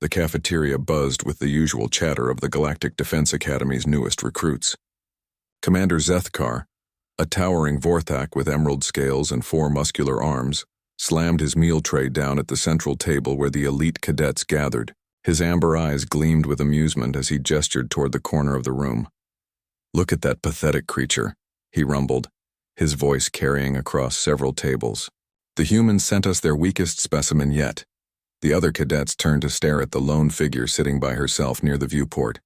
The cafeteria buzzed with the usual chatter of the Galactic Defense Academy's newest recruits. Commander Zethkar, a towering Vorthak with emerald scales and 4 muscular arms, slammed his meal tray down at the central table where the elite cadets gathered. His amber eyes gleamed with amusement as he gestured toward the corner of the room. "Look at that pathetic creature," he rumbled, his voice carrying across several tables. "The humans sent us their weakest specimen yet." The other cadets turned to stare at the lone figure sitting by herself near the viewport.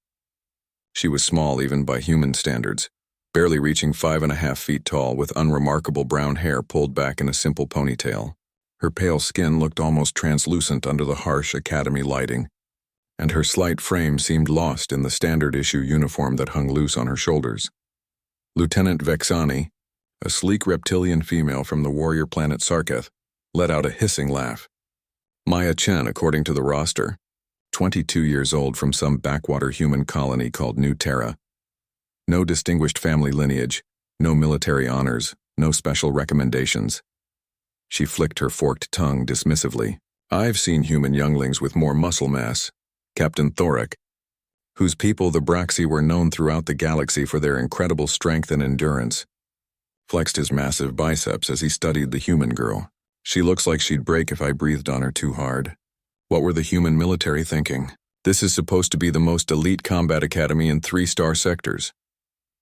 She was small even by human standards, barely reaching 5.5 feet tall with unremarkable brown hair pulled back in a simple ponytail. Her pale skin looked almost translucent under the harsh academy lighting, and her slight frame seemed lost in the standard-issue uniform that hung loose on her shoulders. Lieutenant Vexani, a sleek reptilian female from the warrior planet Sarketh, let out a hissing laugh. Maya Chen, according to the roster, 22 years old from some backwater human colony called New Terra. No distinguished family lineage, no military honors, no special recommendations. She flicked her forked tongue dismissively. "I've seen human younglings with more muscle mass. Captain Thorek, whose people the Braxi were known throughout the galaxy for their incredible strength and endurance, flexed his massive biceps as he studied the human girl. She looks like she'd break if I breathed on her too hard. What were the human military thinking? This is supposed to be the most elite combat academy in 3-star sectors."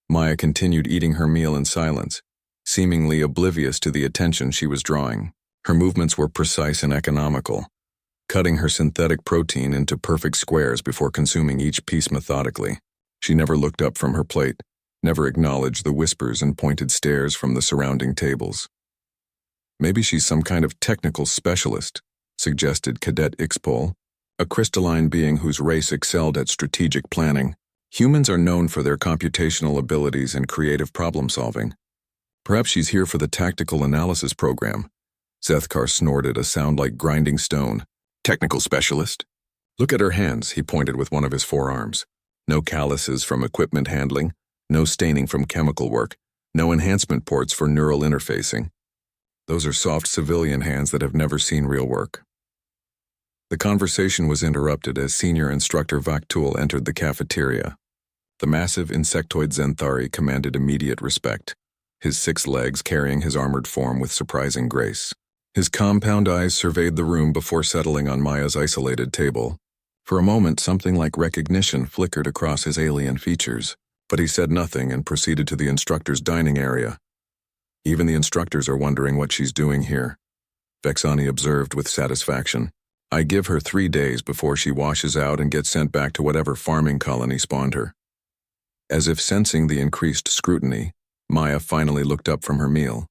Maya continued eating her meal in silence, seemingly oblivious to the attention she was drawing. Her movements were precise and economical, cutting her synthetic protein into perfect squares before consuming each piece methodically. She never looked up from her plate, never acknowledged the whispers and pointed stares from the surrounding tables. "Maybe she's some kind of technical specialist," suggested Cadet Ixpol, a crystalline being whose race excelled at strategic planning. "Humans are known for their computational abilities and creative problem-solving. Perhaps she's here for the tactical analysis program." Zethkar snorted, a sound like grinding stone. "Technical specialist? Look at her hands," he pointed with one of his forearms. "No calluses from equipment handling, no staining from chemical work, no enhancement ports for neural interfacing. Those are soft civilian hands that have never seen real work." The conversation was interrupted as Senior Instructor Vaktul entered the cafeteria. The massive insectoid Zenthari commanded immediate respect, his 6 legs carrying his armored form with surprising grace. His compound eyes surveyed the room before settling on Maya's isolated table. For a moment, something like recognition flickered across his alien features, but he said nothing and proceeded to the instructor's dining area. "Even the instructors are wondering what she's doing here," Vexani observed with satisfaction. "I give her 3 days before she washes out and gets sent back to whatever farming colony spawned her." As if sensing the increased scrutiny, Maya finally looked up from her meal.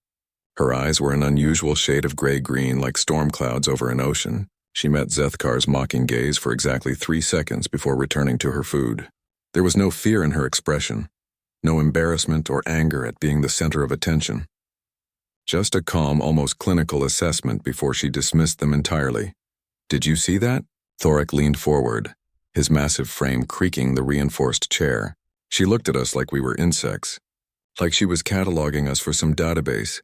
Her eyes were an unusual shade of gray-green like storm clouds over an ocean. She met Zethkar's mocking gaze for exactly 3 seconds before returning to her food. There was no fear in her expression, no embarrassment or anger at being the center of attention. Just a calm, almost clinical assessment before she dismissed them entirely. "Did you see that?" Thorek leaned forward, his massive frame creaking the reinforced chair. "She looked at us like we were insects, like she was cataloging us for some database."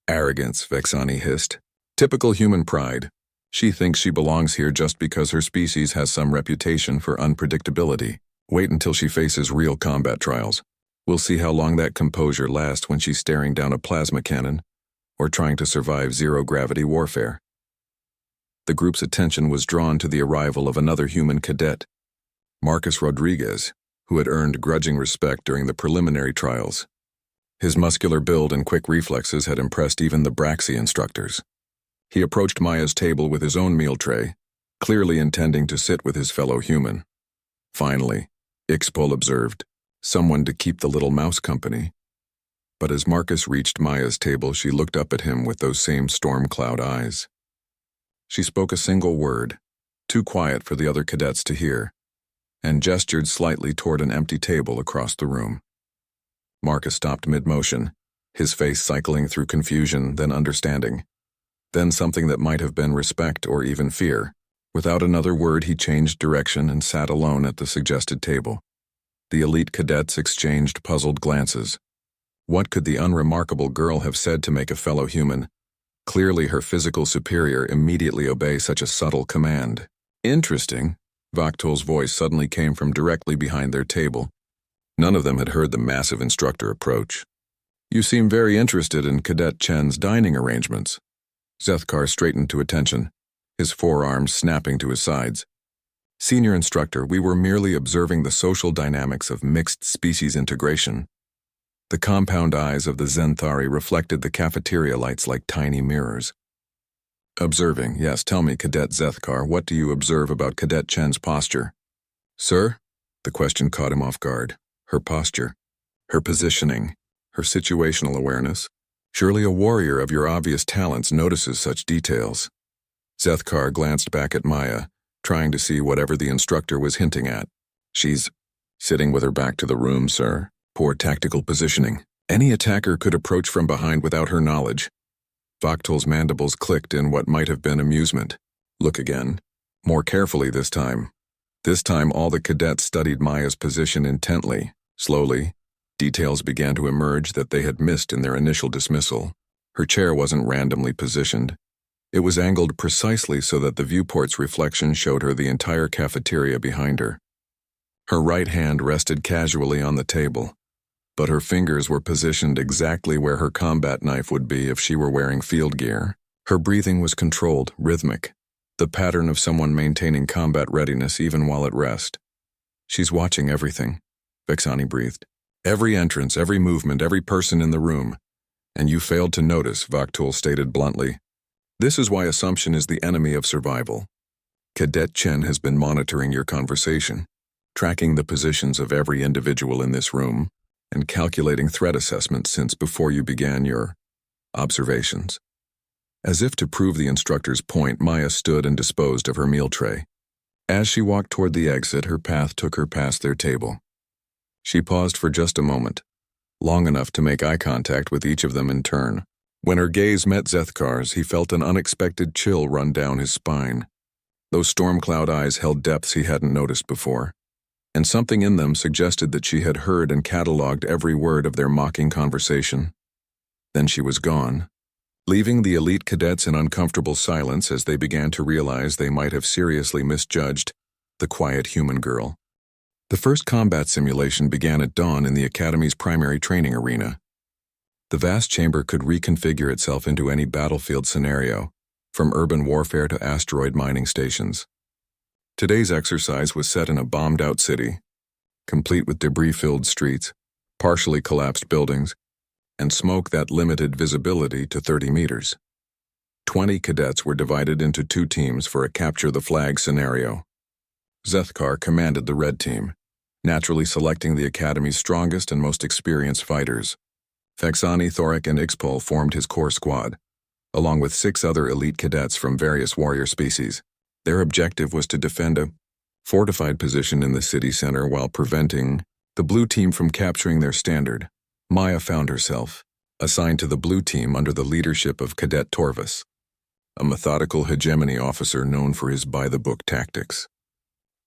"Arrogance," Vexani hissed. "Typical human pride. She thinks she belongs here just because her species has some reputation for unpredictability. Wait until she faces real combat trials. We'll see how long that composure lasts when she's staring down a plasma cannon or trying to survive zero-gravity warfare." The group's attention was drawn to the arrival of another human cadet, Marcus Rodriguez, who had earned grudging respect during the preliminary trials. His muscular build and quick reflexes had impressed even the Braxi instructors. He approached Maya's table with his own meal tray, clearly intending to sit with his fellow human. "Finally," Ixpol observed, "someone to keep the little mouse company." But as Marcus reached Maya's table, she looked up at him with those same storm cloud eyes. She spoke a single word, too quiet for the other cadets to hear, and gestured slightly toward an empty table across the room. Marcus stopped mid-motion, his face cycling through confusion, then understanding, then something that might have been respect or even fear. Without another word, he changed direction and sat alone at the suggested table. The elite cadets exchanged puzzled glances. What could the unremarkable girl have said to make a fellow human, clearly her physical superior, immediately obey such a subtle command? "Interesting," Vaktul's voice suddenly came from directly behind their table. None of them had heard the massive instructor approach. "You seem very interested in Cadet Chen's dining arrangements." Zethkar straightened to attention, his forearms snapping to his sides. "Senior instructor, we were merely observing the social dynamics of mixed species integration." The compound eyes of the Zenthari reflected the cafeteria lights like tiny mirrors. "Observing, yes. Tell me, Cadet Zethkar, what do you observe about Cadet Chen's posture?" "Sir?" The question caught him off guard. Her posture, her positioning, her situational awareness. Surely a warrior of your obvious talents notices such details. Zethkar glanced back at Maya, trying to see whatever the instructor was hinting at. "She's sitting with her back to the room, sir. Poor tactical positioning. Any attacker could approach from behind without her knowledge." Vaktul's mandibles clicked in what might have been amusement. "Look again. More carefully this time." This time all the cadets studied Maya's position intently. Slowly, details began to emerge that they had missed in their initial dismissal. Her chair wasn't randomly positioned. It was angled precisely so that the viewport's reflection showed her the entire cafeteria behind her. Her right hand rested casually on the table, but her fingers were positioned exactly where her combat knife would be if she were wearing field gear. Her breathing was controlled, rhythmic, the pattern of someone maintaining combat readiness even while at rest. "She's watching everything," Vexani breathed. "Every entrance, every movement, every person in the room. And you failed to notice," Vaktul stated bluntly. "This is why assumption is the enemy of survival. Cadet Chen has been monitoring your conversation, tracking the positions of every individual in this room, and calculating threat assessments since before you began your observations." As if to prove the instructor's point, Maya stood and disposed of her meal tray. As she walked toward the exit, her path took her past their table. She paused for just a moment, long enough to make eye contact with each of them in turn. When her gaze met Zethkar's, he felt an unexpected chill run down his spine. Those storm cloud eyes held depths he hadn't noticed before, and something in them suggested that she had heard and catalogued every word of their mocking conversation. Then she was gone, leaving the elite cadets in uncomfortable silence as they began to realize they might have seriously misjudged the quiet human girl. The first combat simulation began at dawn in the Academy's primary training arena. The vast chamber could reconfigure itself into any battlefield scenario, from urban warfare to asteroid mining stations. Today's exercise was set in a bombed-out city, complete with debris-filled streets, partially collapsed buildings, and smoke that limited visibility to 30 meters. 20 cadets were divided into 2 teams for a capture-the-flag scenario. Zethkar commanded the red team, naturally selecting the Academy's strongest and most experienced fighters. Vexani, Thorek, and Ixpol formed his core squad, along with 6 other elite cadets from various warrior species. Their objective was to defend a fortified position in the city center while preventing the blue team from capturing their standard. Maya found herself assigned to the blue team under the leadership of Cadet Torvis, a methodical hegemony officer known for his by-the-book tactics.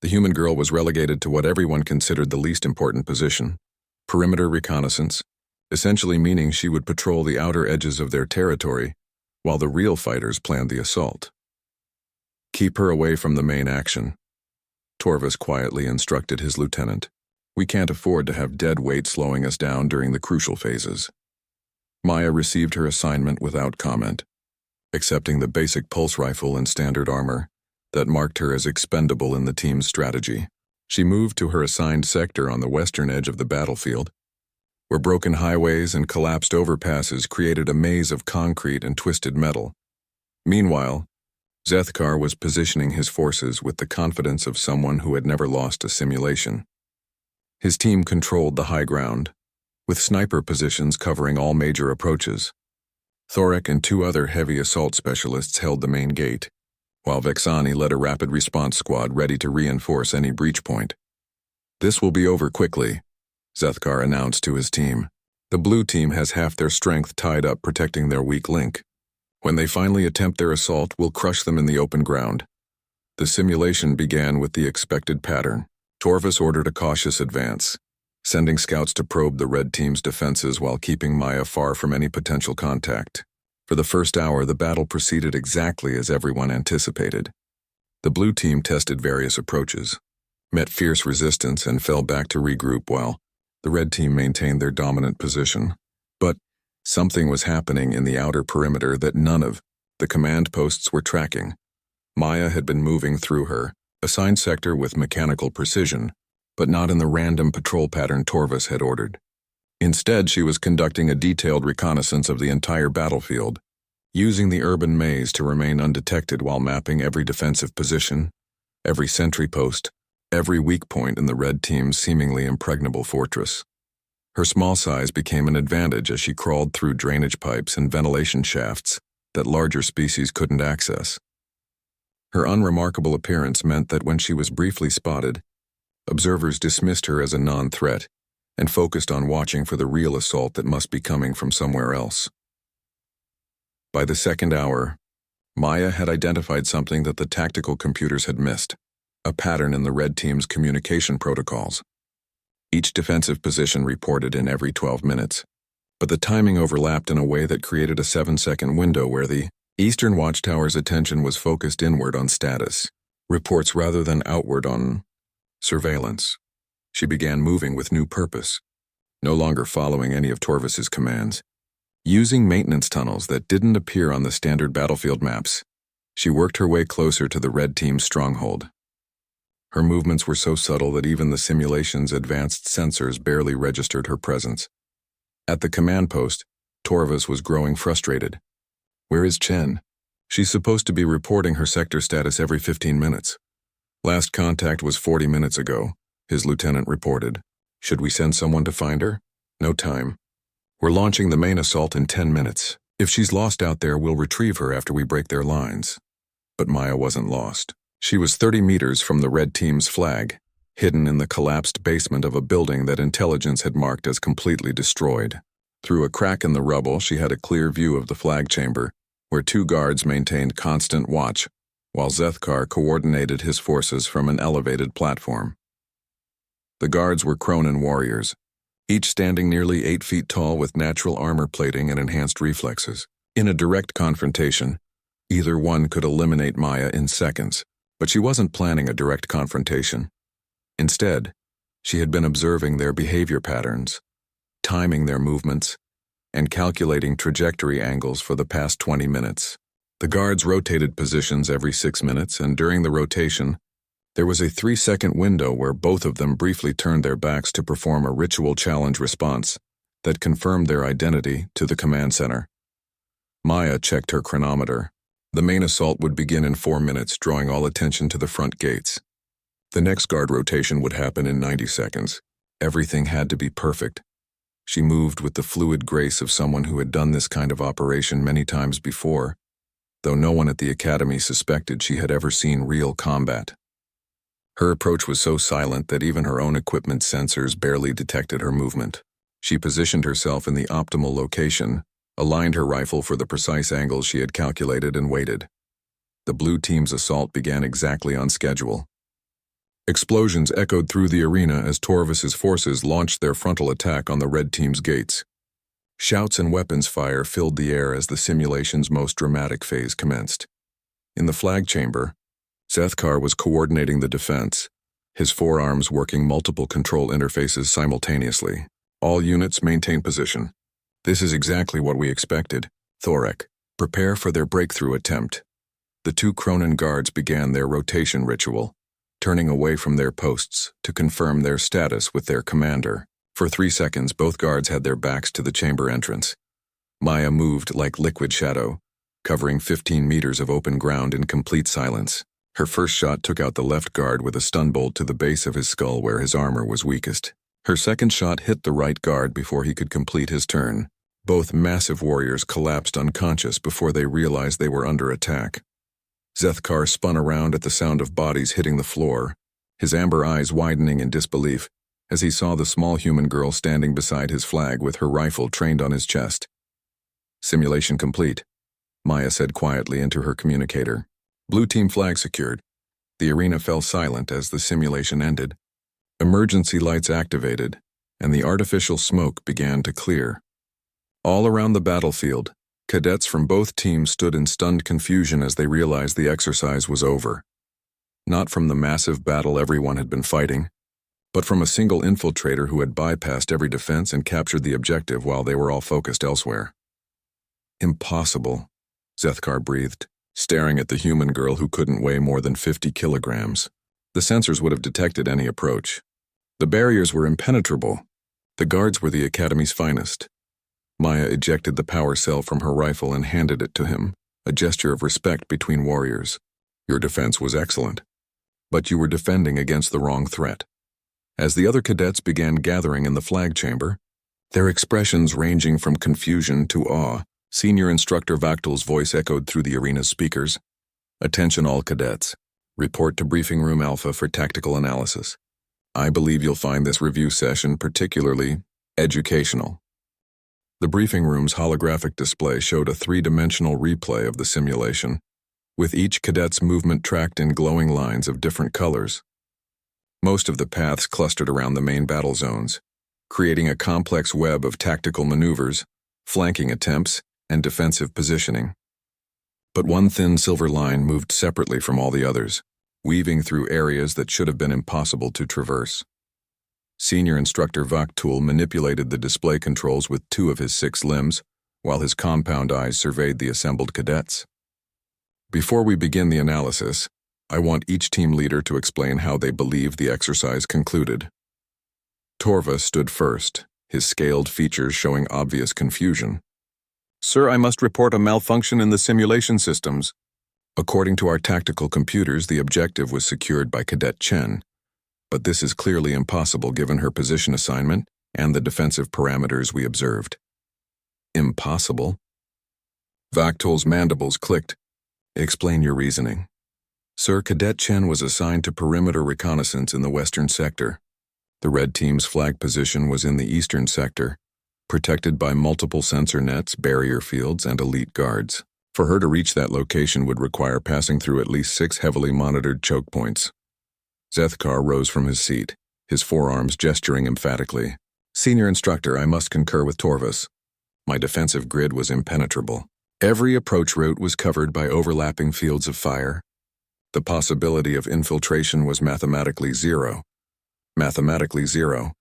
The human girl was relegated to what everyone considered the least important position, perimeter reconnaissance, essentially meaning she would patrol the outer edges of their territory while the real fighters planned the assault. "Keep her away from the main action," Torvis quietly instructed his lieutenant. "We can't afford to have dead weight slowing us down during the crucial phases." Maya received her assignment without comment, accepting the basic pulse rifle and standard armor that marked her as expendable in the team's strategy. She moved to her assigned sector on the western edge of the battlefield, where broken highways and collapsed overpasses created a maze of concrete and twisted metal. Meanwhile, Zethkar was positioning his forces with the confidence of someone who had never lost a simulation. His team controlled the high ground, with sniper positions covering all major approaches. Thorek and 2 other heavy assault specialists held the main gate, while Vexani led a rapid response squad ready to reinforce any breach point. "This will be over quickly," Zethkar announced to his team. "The blue team has half their strength tied up protecting their weak link. When they finally attempt their assault, we'll crush them in the open ground." The simulation began with the expected pattern. Torvis ordered a cautious advance, sending scouts to probe the red team's defenses while keeping Maya far from any potential contact. For the first hour, the battle proceeded exactly as everyone anticipated. The blue team tested various approaches, met fierce resistance, and fell back to regroup while the red team maintained their dominant position. But something was happening in the outer perimeter that none of the command posts were tracking. Maya had been moving through her assigned sector with mechanical precision, but not in the random patrol pattern Torvis had ordered. Instead, she was conducting a detailed reconnaissance of the entire battlefield, using the urban maze to remain undetected while mapping every defensive position, every sentry post, every weak point in the red team's seemingly impregnable fortress. Her small size became an advantage as she crawled through drainage pipes and ventilation shafts that larger species couldn't access. Her unremarkable appearance meant that when she was briefly spotted, observers dismissed her as a non-threat and focused on watching for the real assault that must be coming from somewhere else. By the second hour, Maya had identified something that the tactical computers had missed, a pattern in the red team's communication protocols. Each defensive position reported in every 12 minutes, but the timing overlapped in a way that created a 7-second window where the Eastern Watchtower's attention was focused inward on status reports rather than outward on surveillance. She began moving with new purpose, no longer following any of Torvis's commands. Using maintenance tunnels that didn't appear on the standard battlefield maps, she worked her way closer to the red team's stronghold. Her movements were so subtle that even the simulation's advanced sensors barely registered her presence. At the command post, Torvis was growing frustrated. "Where is Chen? She's supposed to be reporting her sector status every 15 minutes. Last contact was 40 minutes ago," his lieutenant reported. "Should we send someone to find her? No time. We're launching the main assault in 10 minutes. If she's lost out there, we'll retrieve her after we break their lines." But Maya wasn't lost. She was 30 meters from the red team's flag, hidden in the collapsed basement of a building that intelligence had marked as completely destroyed. Through a crack in the rubble, she had a clear view of the flag chamber, where 2 guards maintained constant watch, while Zethkar coordinated his forces from an elevated platform. The guards were Cronin warriors, each standing nearly 8 feet tall with natural armor plating and enhanced reflexes. In a direct confrontation, either one could eliminate Maya in seconds, but she wasn't planning a direct confrontation. Instead, she had been observing their behavior patterns, timing their movements, and calculating trajectory angles for the past 20 minutes. The guards rotated positions every 6 minutes, and during the rotation, there was a 3-second window where both of them briefly turned their backs to perform a ritual challenge response that confirmed their identity to the command center. Maya checked her chronometer. The main assault would begin in 4 minutes, drawing all attention to the front gates. The next guard rotation would happen in 90 seconds. Everything had to be perfect. She moved with the fluid grace of someone who had done this kind of operation many times before, though no one at the academy suspected she had ever seen real combat. Her approach was so silent that even her own equipment sensors barely detected her movement. She positioned herself in the optimal location, aligned her rifle for the precise angles she had calculated, and waited. The blue team's assault began exactly on schedule. Explosions echoed through the arena as Torvis's forces launched their frontal attack on the red team's gates. Shouts and weapons fire filled the air as the simulation's most dramatic phase commenced. In the flag chamber, Zethkar was coordinating the defense, his forearms working multiple control interfaces simultaneously. "All units maintain position. This is exactly what we expected. Thorek, prepare for their breakthrough attempt." The 2 Cronin guards began their rotation ritual, turning away from their posts to confirm their status with their commander. For 3 seconds, both guards had their backs to the chamber entrance. Maya moved like liquid shadow, covering 15 meters of open ground in complete silence. Her first shot took out the left guard with a stun bolt to the base of his skull where his armor was weakest. Her second shot hit the right guard before he could complete his turn. Both massive warriors collapsed unconscious before they realized they were under attack. Zethkar spun around at the sound of bodies hitting the floor, his amber eyes widening in disbelief as he saw the small human girl standing beside his flag with her rifle trained on his chest. "Simulation complete," Maya said quietly into her communicator. "Blue team flag secured." The arena fell silent as the simulation ended. Emergency lights activated, and the artificial smoke began to clear. All around the battlefield, cadets from both teams stood in stunned confusion as they realized the exercise was over. Not from the massive battle everyone had been fighting, but from a single infiltrator who had bypassed every defense and captured the objective while they were all focused elsewhere. Impossible, Zethkar breathed, staring at the human girl who couldn't weigh more than 50 kilograms. The sensors would have detected any approach. The barriers were impenetrable. The guards were the Academy's finest. Maya ejected the power cell from her rifle and handed it to him, a gesture of respect between warriors. Your defense was excellent, but you were defending against the wrong threat. As the other cadets began gathering in the flag chamber, their expressions ranging from confusion to awe, Senior Instructor Vakhtul's voice echoed through the arena's speakers. Attention all cadets. Report to Briefing Room Alpha for tactical analysis. I believe you'll find this review session particularly educational. The briefing room's holographic display showed a three-dimensional replay of the simulation, with each cadet's movement tracked in glowing lines of different colors. Most of the paths clustered around the main battle zones, creating a complex web of tactical maneuvers, flanking attempts, and defensive positioning. But one thin silver line moved separately from all the others, weaving through areas that should have been impossible to traverse. Senior Instructor Vaktul manipulated the display controls with 2 of his 6 limbs, while his compound eyes surveyed the assembled cadets. Before we begin the analysis, I want each team leader to explain how they believe the exercise concluded. Torva stood first, his scaled features showing obvious confusion. Sir, I must report a malfunction in the simulation systems. According to our tactical computers, the objective was secured by Cadet Chen, but this is clearly impossible given her position assignment and the defensive parameters we observed. Impossible? Vakhtul's mandibles clicked. Explain your reasoning. Sir, Cadet Chen was assigned to perimeter reconnaissance in the western sector. The red team's flag position was in the eastern sector, protected by multiple sensor nets, barrier fields, and elite guards. For her to reach that location would require passing through at least 6 heavily monitored choke points. Zethkar rose from his seat, his forearms gesturing emphatically. Senior Instructor, I must concur with Torvas. My defensive grid was impenetrable. Every approach route was covered by overlapping fields of fire. The possibility of infiltration was mathematically zero. Mathematically zero,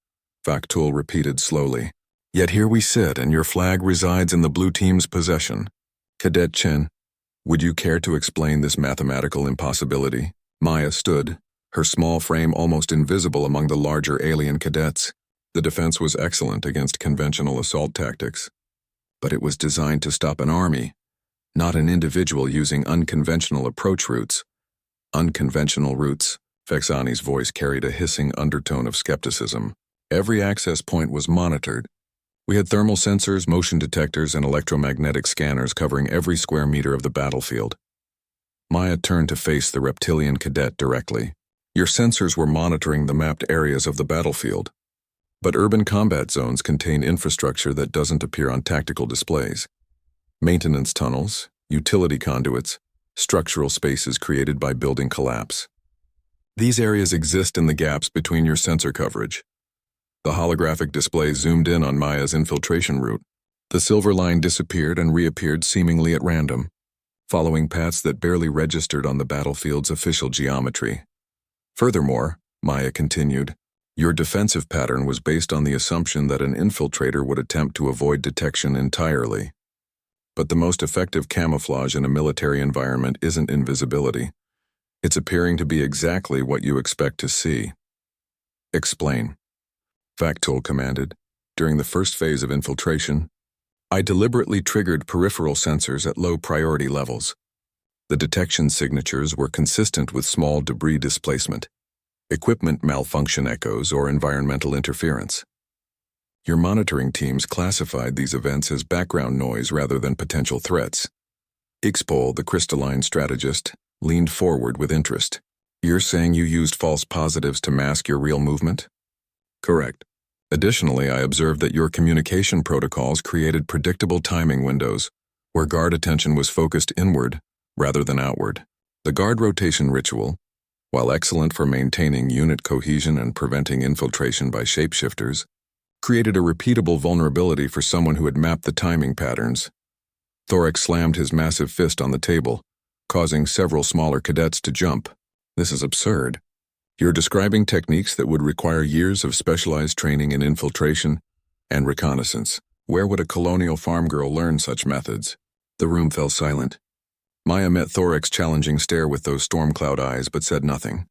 Vaktul repeated slowly. Yet here we sit, and your flag resides in the blue team's possession. Cadet Chen, would you care to explain this mathematical impossibility? Maya stood, her small frame almost invisible among the larger alien cadets. The defense was excellent against conventional assault tactics, but it was designed to stop an army, not an individual using unconventional approach routes. Unconventional routes, Vexani's voice carried a hissing undertone of skepticism. Every access point was monitored. We had thermal sensors, motion detectors, and electromagnetic scanners covering every square meter of the battlefield. Maya turned to face the reptilian cadet directly. Your sensors were monitoring the mapped areas of the battlefield, but urban combat zones contain infrastructure that doesn't appear on tactical displays. Maintenance tunnels, utility conduits, structural spaces created by building collapse. These areas exist in the gaps between your sensor coverage. The holographic display zoomed in on Maya's infiltration route. The silver line disappeared and reappeared seemingly at random, following paths that barely registered on the battlefield's official geometry. Furthermore, Maya continued, your defensive pattern was based on the assumption that an infiltrator would attempt to avoid detection entirely. But the most effective camouflage in a military environment isn't invisibility. It's appearing to be exactly what you expect to see. Explain. Vaktul commanded. During the first phase of infiltration, I deliberately triggered peripheral sensors at low priority levels. The detection signatures were consistent with small debris displacement, equipment malfunction echoes, or environmental interference. Your monitoring teams classified these events as background noise rather than potential threats. Ixpol, the crystalline strategist, leaned forward with interest. You're saying you used false positives to mask your real movement? Correct. Additionally, I observed that your communication protocols created predictable timing windows, where guard attention was focused inward rather than outward. The guard rotation ritual, while excellent for maintaining unit cohesion and preventing infiltration by shapeshifters, created a repeatable vulnerability for someone who had mapped the timing patterns. Thorax slammed his massive fist on the table, causing several smaller cadets to jump. This is absurd. You're describing techniques that would require years of specialized training in infiltration and reconnaissance. Where would a colonial farm girl learn such methods? The room fell silent. Maya met Thorek's challenging stare with those storm cloud eyes but said nothing.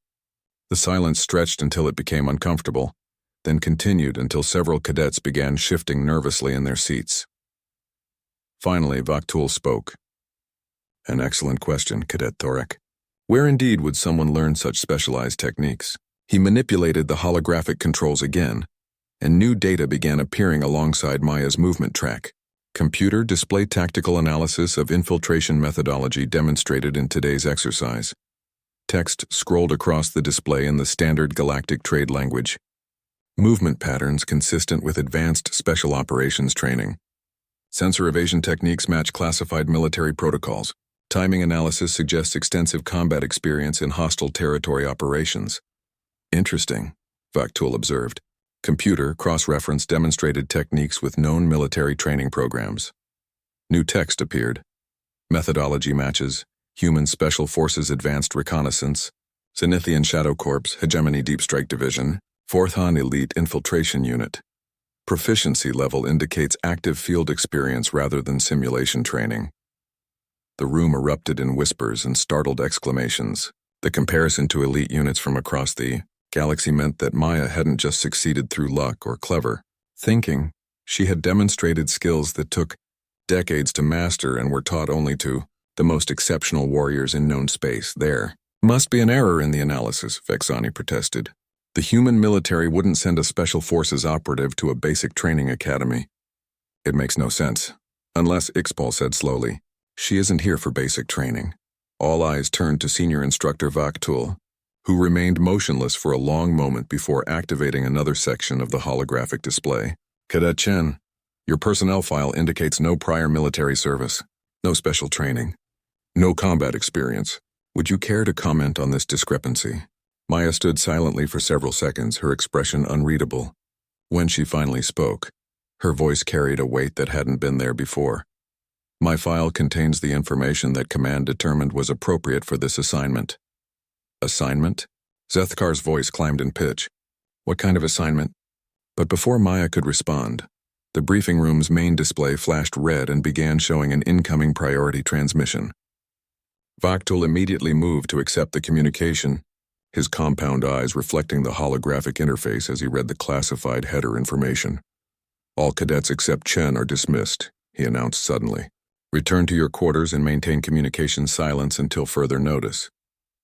The silence stretched until it became uncomfortable, then continued until several cadets began shifting nervously in their seats. Finally, Vaktul spoke. An excellent question, Cadet Thorek. Where indeed would someone learn such specialized techniques? He manipulated the holographic controls again, and new data began appearing alongside Maya's movement track. Computer display tactical analysis of infiltration methodology demonstrated in today's exercise. Text scrolled across the display in the standard galactic trade language. Movement patterns consistent with advanced special operations training. Sensor evasion techniques match classified military protocols. Timing analysis suggests extensive combat experience in hostile territory operations. Interesting, Vaktul observed. Computer cross-reference demonstrated techniques with known military training programs. New text appeared. Methodology matches, Human Special Forces Advanced Reconnaissance, Zenithian Shadow Corps, Hegemony Deep Strike Division, 4th Han Elite Infiltration Unit. Proficiency level indicates active field experience rather than simulation training. The room erupted in whispers and startled exclamations. The comparison to elite units from across the galaxy meant that Maya hadn't just succeeded through luck or clever thinking. She had demonstrated skills that took decades to master and were taught only to the most exceptional warriors in known space. There must be an error in the analysis, Vexani protested. The human military wouldn't send a special forces operative to a basic training academy. It makes no sense. Unless, Ixpal said slowly, she isn't here for basic training. All eyes turned to Senior Instructor Vaktul, who remained motionless for a long moment before activating another section of the holographic display. Cadet Chen, your personnel file indicates no prior military service, no special training, no combat experience. Would you care to comment on this discrepancy? Maya stood silently for several seconds, her expression unreadable. When she finally spoke, her voice carried a weight that hadn't been there before. My file contains the information that Command determined was appropriate for this assignment. Assignment? Zethkar's voice climbed in pitch. What kind of assignment? But before Maya could respond, the briefing room's main display flashed red and began showing an incoming priority transmission. Vaktul immediately moved to accept the communication, his compound eyes reflecting the holographic interface as he read the classified header information. All cadets except Chen are dismissed, he announced suddenly. Return to your quarters and maintain communication silence until further notice.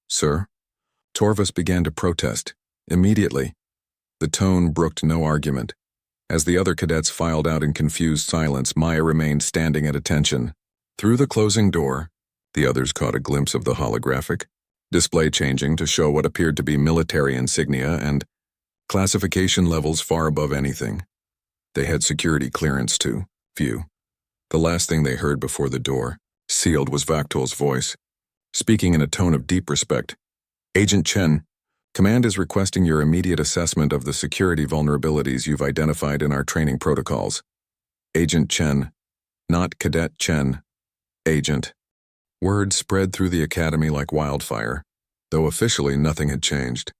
Sir? Torvus began to protest. Immediately. The tone brooked no argument. As the other cadets filed out in confused silence, Maya remained standing at attention. Through the closing door, the others caught a glimpse of the holographic display changing to show what appeared to be military insignia and classification levels far above anything they had security clearance to view. The last thing they heard before the door, sealed, was Vaktul's voice, speaking in a tone of deep respect. Agent Chen, Command is requesting your immediate assessment of the security vulnerabilities you've identified in our training protocols. Agent Chen, not Cadet Chen. Agent. Word spread through the academy like wildfire, though officially nothing had changed.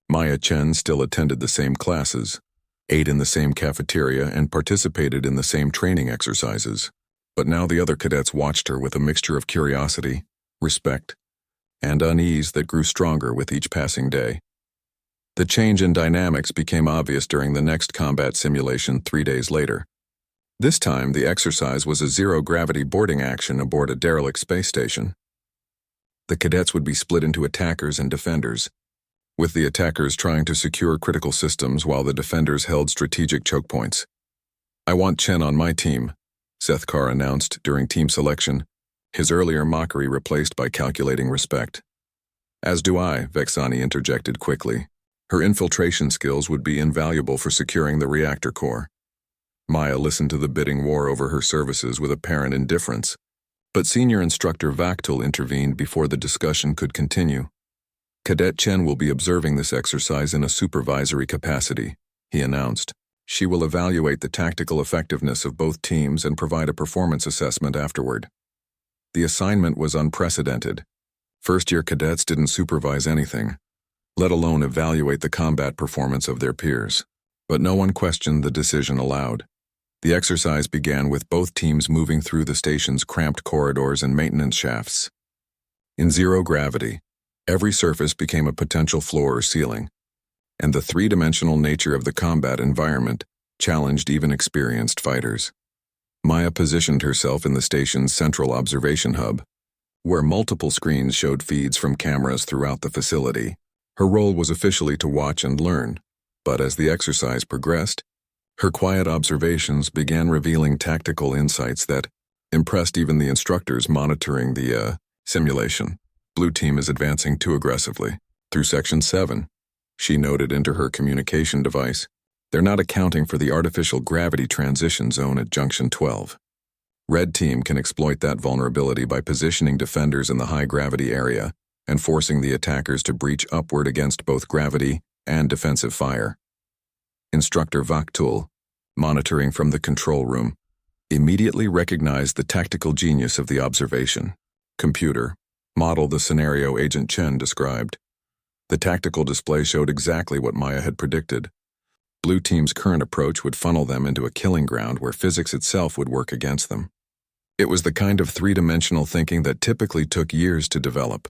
Maya Chen still attended the same classes, ate in the same cafeteria, and participated in the same training exercises. But now the other cadets watched her with a mixture of curiosity, respect, and unease that grew stronger with each passing day. The change in dynamics became obvious during the next combat simulation 3 days later. This time, the exercise was a zero-gravity boarding action aboard a derelict space station. The cadets would be split into attackers and defenders, with the attackers trying to secure critical systems while the defenders held strategic choke points. I want Chen on my team, Zethkar announced during team selection, his earlier mockery replaced by calculating respect. As do I, Vexani interjected quickly. Her infiltration skills would be invaluable for securing the reactor core. Maya listened to the bidding war over her services with apparent indifference, but Senior Instructor Vaktul intervened before the discussion could continue. Cadet Chen will be observing this exercise in a supervisory capacity, he announced. She will evaluate the tactical effectiveness of both teams and provide a performance assessment afterward. The assignment was unprecedented. First-year cadets didn't supervise anything, let alone evaluate the combat performance of their peers. But no one questioned the decision aloud. The exercise began with both teams moving through the station's cramped corridors and maintenance shafts. In zero gravity, every surface became a potential floor or ceiling, and the three-dimensional nature of the combat environment challenged even experienced fighters. Maya positioned herself in the station's central observation hub, where multiple screens showed feeds from cameras throughout the facility. Her role was officially to watch and learn, but as the exercise progressed, her quiet observations began revealing tactical insights that impressed even the instructors monitoring the simulation. Blue team is advancing too aggressively. Through Section 7, she noted into her communication device, they're not accounting for the artificial gravity transition zone at Junction 12. Red team can exploit that vulnerability by positioning defenders in the high-gravity area and forcing the attackers to breach upward against both gravity and defensive fire. Instructor Vaktul, monitoring from the control room, immediately recognized the tactical genius of the observation. Computer, model the scenario Agent Chen described. The tactical display showed exactly what Maya had predicted. Blue team's current approach would funnel them into a killing ground where physics itself would work against them. It was the kind of three-dimensional thinking that typically took years to develop.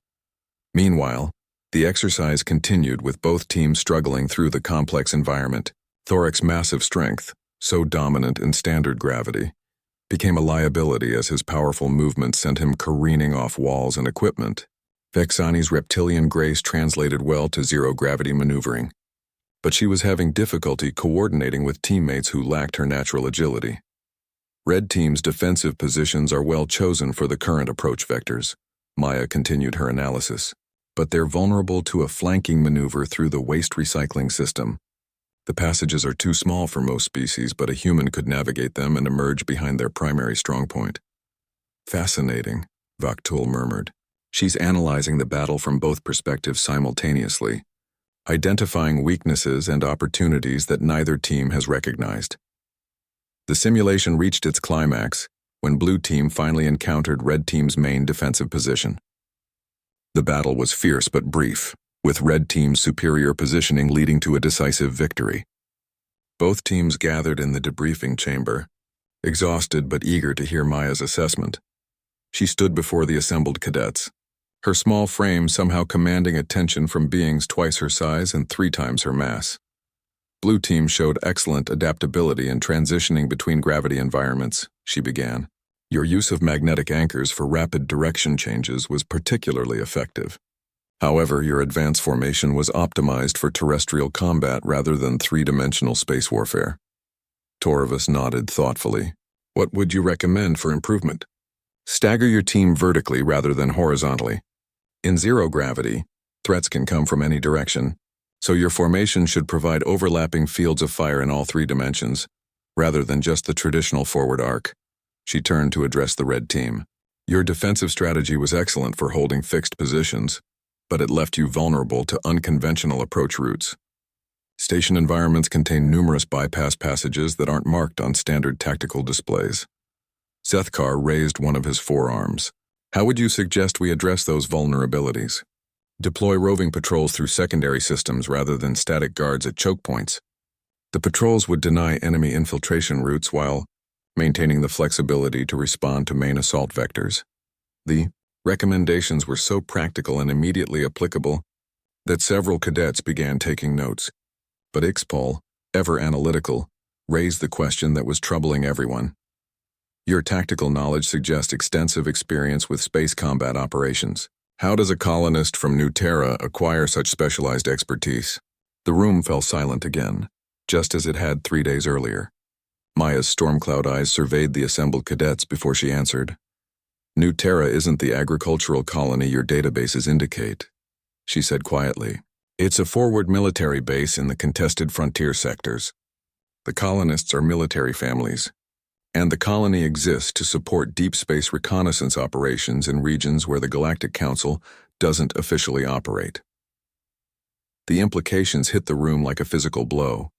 Meanwhile, the exercise continued with both teams struggling through the complex environment. Thoric's massive strength, so dominant in standard gravity, became a liability as his powerful movement sent him careening off walls and equipment. Vexani's reptilian grace translated well to zero-gravity maneuvering, but she was having difficulty coordinating with teammates who lacked her natural agility. Red team's defensive positions are well chosen for the current approach vectors, Maya continued her analysis, but they're vulnerable to a flanking maneuver through the waste recycling system. The passages are too small for most species, but a human could navigate them and emerge behind their primary strongpoint. Fascinating, Vaktul murmured. She's analyzing the battle from both perspectives simultaneously, identifying weaknesses and opportunities that neither team has recognized. The simulation reached its climax when Blue team finally encountered Red team's main defensive position. The battle was fierce but brief, with Red team's superior positioning leading to a decisive victory. Both teams gathered in the debriefing chamber, exhausted but eager to hear Maya's assessment. She stood before the assembled cadets, her small frame somehow commanding attention from beings twice her size and 3 times her mass. Blue team showed excellent adaptability in transitioning between gravity environments, she began. Your use of magnetic anchors for rapid direction changes was particularly effective. However, your advance formation was optimized for terrestrial combat rather than 3-dimensional space warfare. Torvus nodded thoughtfully. What would you recommend for improvement? Stagger your team vertically rather than horizontally. In zero gravity, threats can come from any direction, so your formation should provide overlapping fields of fire in all 3 dimensions, rather than just the traditional forward arc. She turned to address the Red team. Your defensive strategy was excellent for holding fixed positions, but it left you vulnerable to unconventional approach routes. Station environments contain numerous bypass passages that aren't marked on standard tactical displays. Zethkar raised one of his forearms. How would you suggest we address those vulnerabilities? Deploy roving patrols through secondary systems rather than static guards at choke points. The patrols would deny enemy infiltration routes while maintaining the flexibility to respond to main assault vectors. The recommendations were so practical and immediately applicable that several cadets began taking notes. But Ixpol, ever analytical, raised the question that was troubling everyone. Your tactical knowledge suggests extensive experience with space combat operations. How does a colonist from New Terra acquire such specialized expertise? The room fell silent again, just as it had 3 days earlier. Maya's stormcloud eyes surveyed the assembled cadets before she answered. New Terra isn't the agricultural colony your databases indicate, she said quietly. It's a forward military base in the contested frontier sectors. The colonists are military families, and the colony exists to support deep space reconnaissance operations in regions where the Galactic Council doesn't officially operate. The implications hit the room like a physical blow.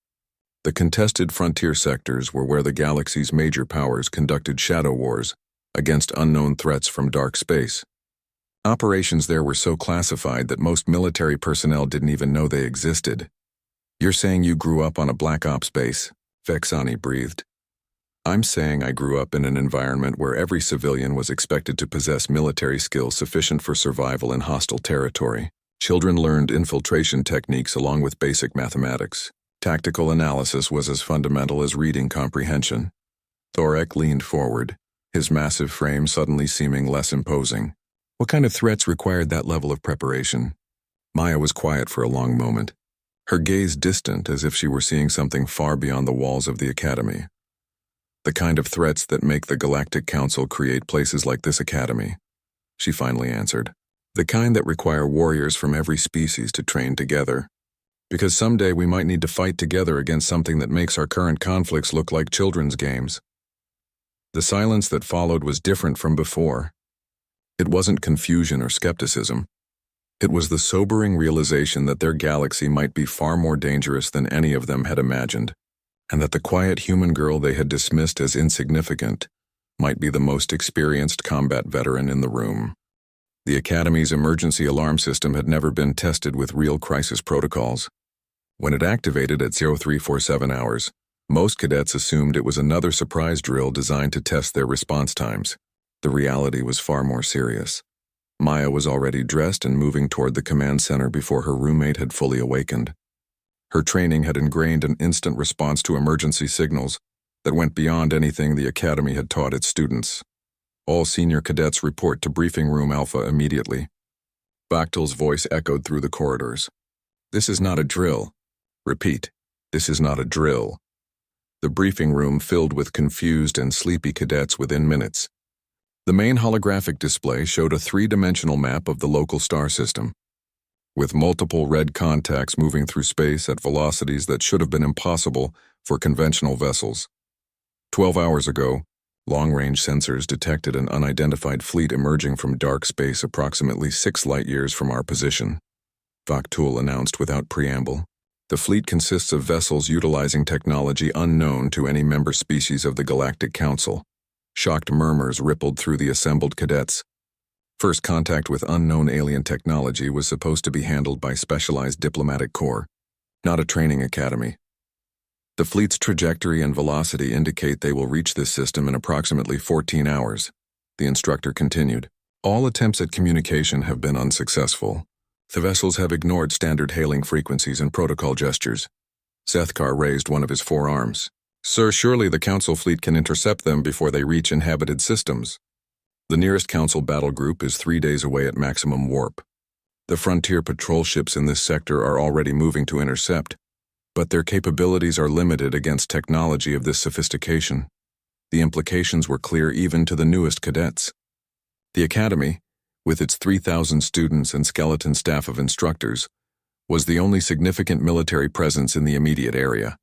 The contested frontier sectors were where the galaxy's major powers conducted shadow wars against unknown threats from dark space. Operations there were so classified that most military personnel didn't even know they existed. You're saying you grew up on a Black Ops base? Vexani breathed. I'm saying I grew up in an environment where every civilian was expected to possess military skills sufficient for survival in hostile territory. Children learned infiltration techniques along with basic mathematics. Tactical analysis was as fundamental as reading comprehension. Thorek leaned forward, his massive frame suddenly seeming less imposing. What kind of threats required that level of preparation? Maya was quiet for a long moment, her gaze distant as if she were seeing something far beyond the walls of the academy. The kind of threats that make the Galactic Council create places like this academy, she finally answered. The kind that require warriors from every species to train together. Because someday we might need to fight together against something that makes our current conflicts look like children's games. The silence that followed was different from before. It wasn't confusion or skepticism. It was the sobering realization that their galaxy might be far more dangerous than any of them had imagined, and that the quiet human girl they had dismissed as insignificant might be the most experienced combat veteran in the room. The Academy's emergency alarm system had never been tested with real crisis protocols. When it activated at 0347 hours, most cadets assumed it was another surprise drill designed to test their response times. The reality was far more serious. Maya was already dressed and moving toward the command center before her roommate had fully awakened. Her training had ingrained an instant response to emergency signals that went beyond anything the Academy had taught its students. All senior cadets report to Briefing Room Alpha immediately. Bactel's voice echoed through the corridors. This is not a drill. Repeat, this is not a drill. The briefing room filled with confused and sleepy cadets within minutes. The main holographic display showed a three-dimensional map of the local star system, with multiple red contacts moving through space at velocities that should have been impossible for conventional vessels. 12 hours ago, long-range sensors detected an unidentified fleet emerging from dark space approximately 6 light-years from our position. Vaktul announced without preamble. The fleet consists of vessels utilizing technology unknown to any member species of the Galactic Council. Shocked murmurs rippled through the assembled cadets. First contact with unknown alien technology was supposed to be handled by specialized diplomatic corps, not a training academy. The fleet's trajectory and velocity indicate they will reach this system in approximately 14 hours, the instructor continued. All attempts at communication have been unsuccessful. The vessels have ignored standard hailing frequencies and protocol gestures. Zethkar raised one of his forearms. Sir, surely the Council fleet can intercept them before they reach inhabited systems. The nearest Council battle group is 3 days away at maximum warp. The frontier patrol ships in this sector are already moving to intercept, but their capabilities are limited against technology of this sophistication. The implications were clear even to the newest cadets. The Academy, with its 3,000 students and skeleton staff of instructors, was the only significant military presence in the immediate area.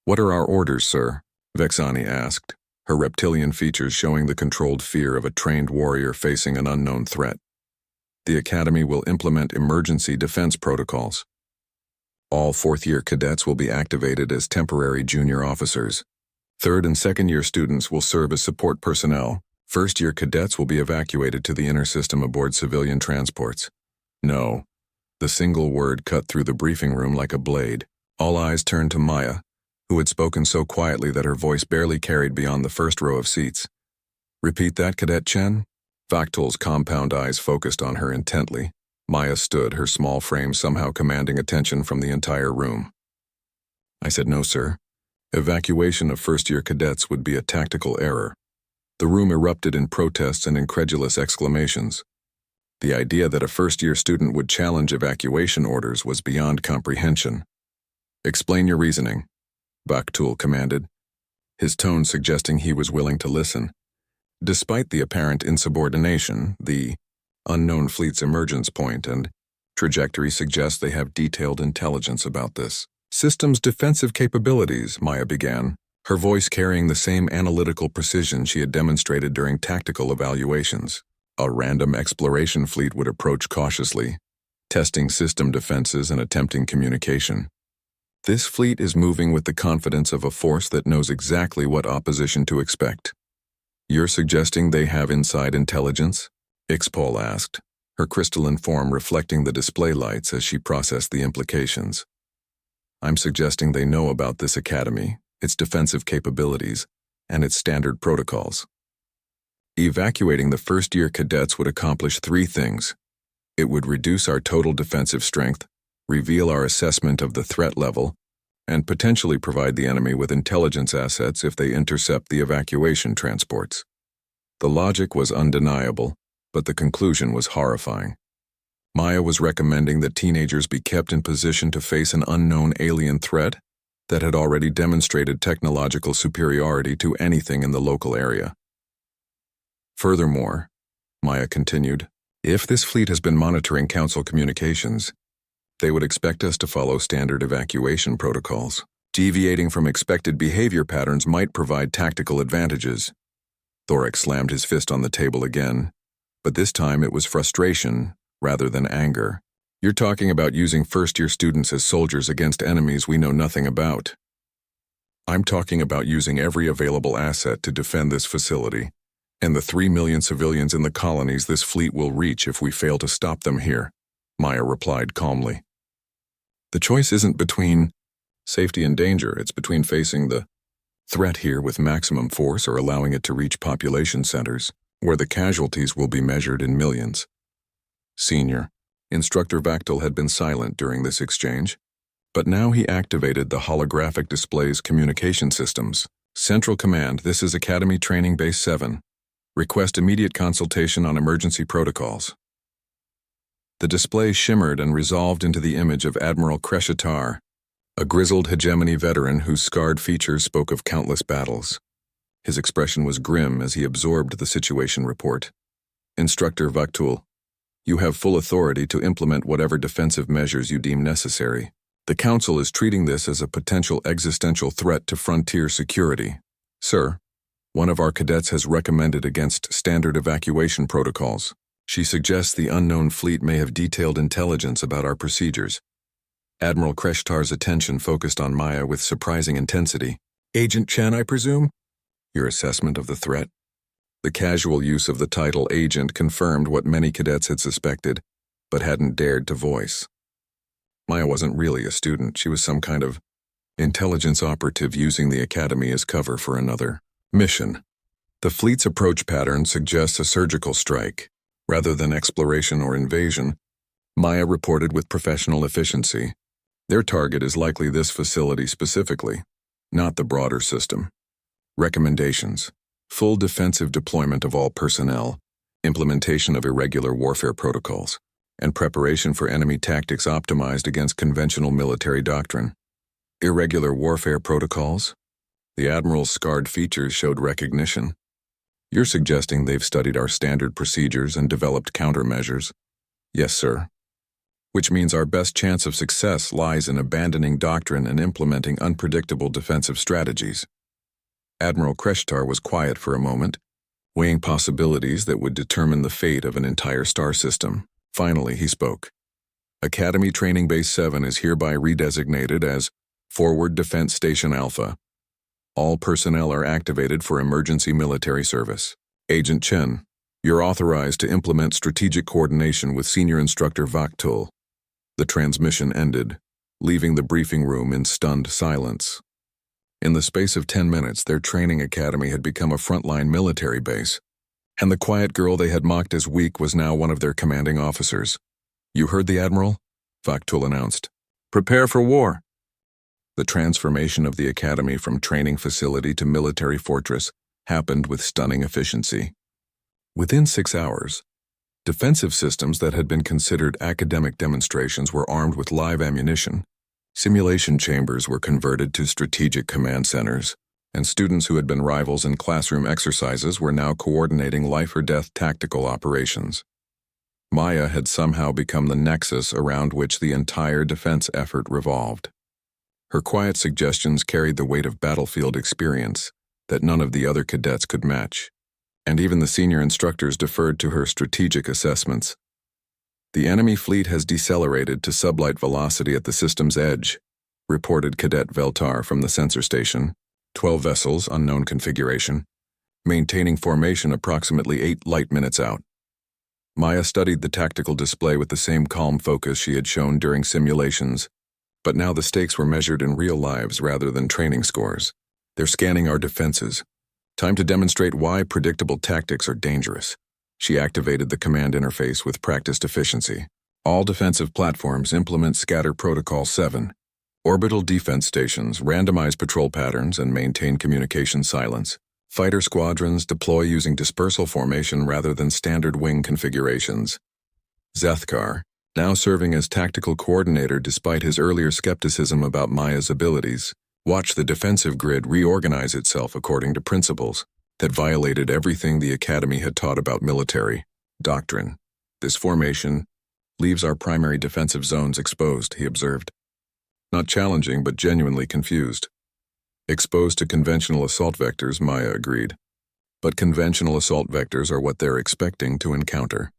What are our orders, sir? Vexani asked, her reptilian features showing the controlled fear of a trained warrior facing an unknown threat. The Academy will implement emergency defense protocols. All fourth-year cadets will be activated as temporary junior officers. Third- and second-year students will serve as support personnel. First-year cadets will be evacuated to the inner system aboard civilian transports. No. The single word cut through the briefing room like a blade. All eyes turned to Maya, who had spoken so quietly that her voice barely carried beyond the first row of seats. Repeat that, Cadet Chen? Vaktul's compound eyes focused on her intently. Maya stood, her small frame somehow commanding attention from the entire room. I said no, sir. Evacuation of first-year cadets would be a tactical error. The room erupted in protests and incredulous exclamations. The idea that a first-year student would challenge evacuation orders was beyond comprehension. Explain your reasoning, Vaktul commanded, his tone suggesting he was willing to listen. Despite the apparent insubordination, the unknown fleet's emergence point and trajectory suggest they have detailed intelligence about this. System's defensive capabilities, Maya began, her voice carrying the same analytical precision she had demonstrated during tactical evaluations. A random exploration fleet would approach cautiously, testing system defenses and attempting communication. This fleet is moving with the confidence of a force that knows exactly what opposition to expect. You're suggesting they have inside intelligence? Ixpol asked, her crystalline form reflecting the display lights as she processed the implications. I'm suggesting they know about this academy, its defensive capabilities, and its standard protocols. Evacuating the first-year cadets would accomplish 3 things. It would reduce our total defensive strength, reveal our assessment of the threat level, and potentially provide the enemy with intelligence assets if they intercept the evacuation transports. The logic was undeniable, but the conclusion was horrifying. Maya was recommending that teenagers be kept in position to face an unknown alien threat that had already demonstrated technological superiority to anything in the local area. Furthermore, Maya continued, if this fleet has been monitoring Council communications, they would expect us to follow standard evacuation protocols. Deviating from expected behavior patterns might provide tactical advantages. Thorek slammed his fist on the table again, but this time it was frustration rather than anger. You're talking about using first-year students as soldiers against enemies we know nothing about. I'm talking about using every available asset to defend this facility, and the 3 million civilians in the colonies this fleet will reach if we fail to stop them here, Maya replied calmly. The choice isn't between safety and danger, it's between facing the threat here with maximum force or allowing it to reach population centers, where the casualties will be measured in millions. Senior, Instructor Vactal had been silent during this exchange, but now he activated the holographic display's communication systems. Central Command, this is Academy Training Base 7. Request immediate consultation on emergency protocols. The display shimmered and resolved into the image of Admiral Kreshitar, a grizzled hegemony veteran whose scarred features spoke of countless battles. His expression was grim as he absorbed the situation report. Instructor Vactul, you have full authority to implement whatever defensive measures you deem necessary. The Council is treating this as a potential existential threat to frontier security. Sir, one of our cadets has recommended against standard evacuation protocols. She suggests the unknown fleet may have detailed intelligence about our procedures. Admiral Kreshtar's attention focused on Maya with surprising intensity. Agent Chen, I presume? Your assessment of the threat? The casual use of the title agent confirmed what many cadets had suspected, but hadn't dared to voice. Maya wasn't really a student. She was some kind of intelligence operative using the academy as cover for another mission. The fleet's approach pattern suggests a surgical strike, rather than exploration or invasion, Maya reported with professional efficiency. Their target is likely this facility specifically, not the broader system. Recommendations: full defensive deployment of all personnel, implementation of irregular warfare protocols, and preparation for enemy tactics optimized against conventional military doctrine. Irregular warfare protocols? The Admiral's scarred features showed recognition. You're suggesting they've studied our standard procedures and developed countermeasures? Yes, sir. Which means our best chance of success lies in abandoning doctrine and implementing unpredictable defensive strategies. Admiral Kreshtar was quiet for a moment, weighing possibilities that would determine the fate of an entire star system. Finally, he spoke. Academy Training Base 7 is hereby redesignated as Forward Defense Station Alpha. All personnel are activated for emergency military service. Agent Chen, you're authorized to implement strategic coordination with Senior Instructor Vactul. The transmission ended, leaving the briefing room in stunned silence. In the space of 10 minutes, their training academy had become a frontline military base, and the quiet girl they had mocked as weak was now one of their commanding officers. You heard the Admiral? Vactul announced. Prepare for war. The transformation of the academy from training facility to military fortress happened with stunning efficiency. Within 6 hours, defensive systems that had been considered academic demonstrations were armed with live ammunition. Simulation chambers were converted to strategic command centers, and students who had been rivals in classroom exercises were now coordinating life-or-death tactical operations. Maya had somehow become the nexus around which the entire defense effort revolved. Her quiet suggestions carried the weight of battlefield experience that none of the other cadets could match, and even the senior instructors deferred to her strategic assessments. The enemy fleet has decelerated to sublight velocity at the system's edge, reported Cadet Veltar from the sensor station. 12 vessels, unknown configuration, maintaining formation approximately 8 light minutes out. Maya studied the tactical display with the same calm focus she had shown during simulations, but now the stakes were measured in real lives rather than training scores. They're scanning our defenses. Time to demonstrate why predictable tactics are dangerous. She activated the command interface with practiced efficiency. All defensive platforms implement Scatter Protocol 7. Orbital defense stations randomize patrol patterns and maintain communication silence. Fighter squadrons deploy using dispersal formation rather than standard wing configurations. Zethkar, now serving as tactical coordinator despite his earlier skepticism about Maya's abilities, watched the defensive grid reorganize itself according to principles that violated everything the Academy had taught about military doctrine. This formation leaves our primary defensive zones exposed, he observed. Not challenging, but genuinely confused. Exposed to conventional assault vectors, Maya agreed. But conventional assault vectors are what they're expecting to encounter.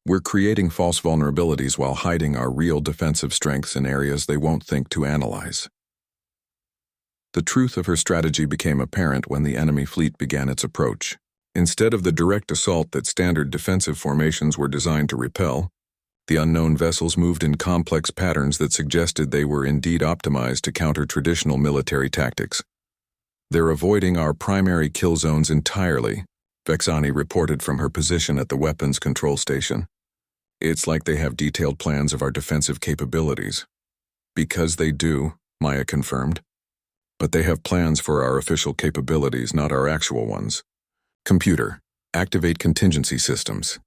We're creating false vulnerabilities while hiding our real defensive strengths in areas they won't think to analyze. The truth of her strategy became apparent when the enemy fleet began its approach. Instead of the direct assault that standard defensive formations were designed to repel, the unknown vessels moved in complex patterns that suggested they were indeed optimized to counter traditional military tactics. They're avoiding our primary kill zones entirely, Vexani reported from her position at the weapons control station. It's like they have detailed plans of our defensive capabilities. Because they do, Maya confirmed. But they have plans for our official capabilities, not our actual ones. Computer, activate contingency systems.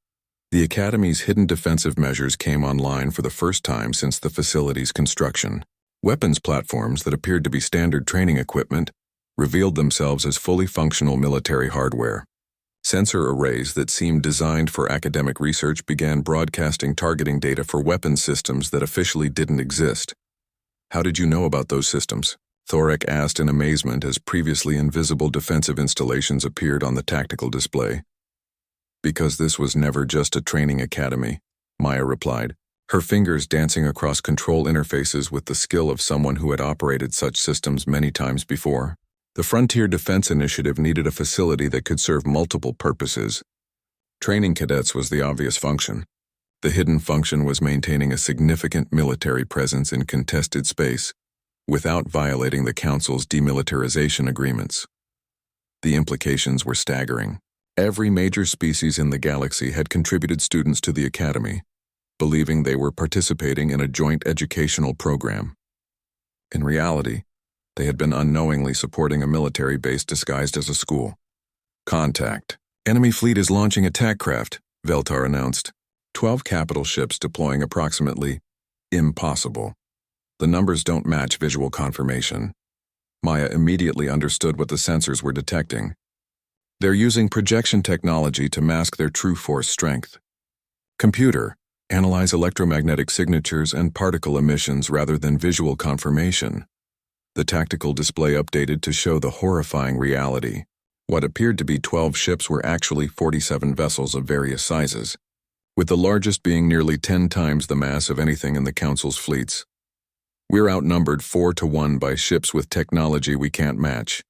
The Academy's hidden defensive measures came online for the first time since the facility's construction. Weapons platforms that appeared to be standard training equipment revealed themselves as fully functional military hardware. Sensor arrays that seemed designed for academic research began broadcasting targeting data for weapons systems that officially didn't exist. How did you know about those systems? Thorek asked in amazement as previously invisible defensive installations appeared on the tactical display. Because this was never just a training academy, Maya replied, her fingers dancing across control interfaces with the skill of someone who had operated such systems many times before. The Frontier Defense Initiative needed a facility that could serve multiple purposes. Training cadets was the obvious function. The hidden function was maintaining a significant military presence in contested space, without violating the Council's demilitarization agreements. The implications were staggering. Every major species in the galaxy had contributed students to the Academy, believing they were participating in a joint educational program. In reality, they had been unknowingly supporting a military base disguised as a school. Contact. Enemy fleet is launching attack craft, Veltar announced. 12 capital ships deploying approximately. Impossible. The numbers don't match visual confirmation. Maya immediately understood what the sensors were detecting. They're using projection technology to mask their true force strength. Computer, analyze electromagnetic signatures and particle emissions rather than visual confirmation. The tactical display updated to show the horrifying reality. What appeared to be 12 ships were actually 47 vessels of various sizes, with the largest being nearly 10 times the mass of anything in the Council's fleets. We're outnumbered 4-1 by ships with technology we can't match.